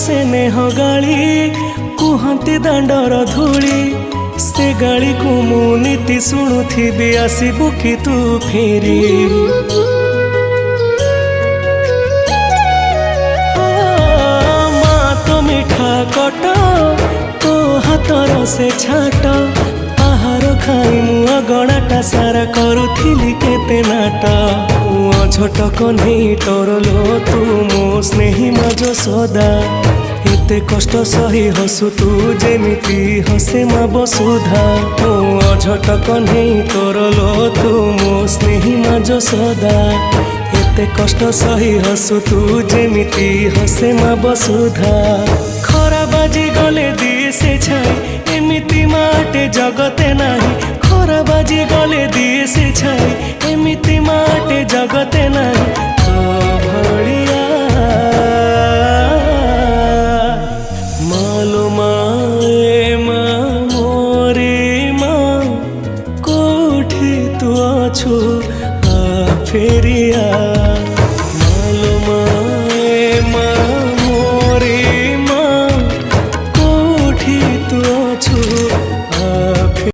से नेह गाली कुहती दांडर धूली से गाली को मु नीति शुणुथी आसबु कि तू फेरी माँ तो मिठा कट तो हाथर से छाट आहार खाई मु अगणाटा सारा करुथिली केते नाट छोट कन्हई तोर लो तू मो स्नेही मज सदा एते कष्ट सही हसु तू जेमिति हसे मा बसुधा छोट कन्हई तोर लो तू मो स्नेही मज सदा एते कष्ट सही हसु तू जेमिति हसे मा बसुधा खरा बाजी गले दिए से छाई एमिति माटे जगते नाही खरा बाजी गले दिए से छाई एमिति माटे जगते नाही तो भड़िया मालो माए माँ मोरे माँ कोठी तू अछु आ फेरिया।